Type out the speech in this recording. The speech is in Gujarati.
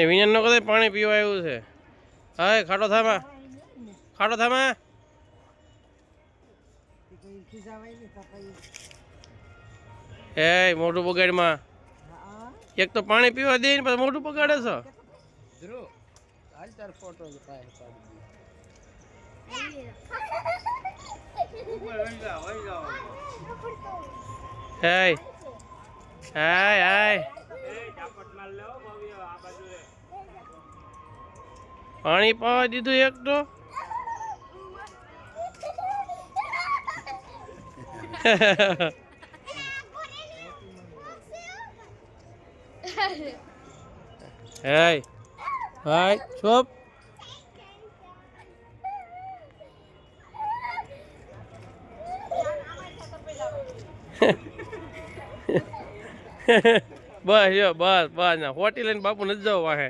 વિજ્ઞાન નો કદાચ પાણી પીવા આવ્યું છે. હા ખાટો થામા ખાટો થામા એ મોટું બગાડમાં એક તો પાણી પીવા દે ને પછી મોટું બગાડે છો. હાય હાય હાય પાણી પાવા દીધું એક તો હાય હાય ચોપ બસ બસ બસ ના હોટી લઈને બાપુ નથી જવા વાહે.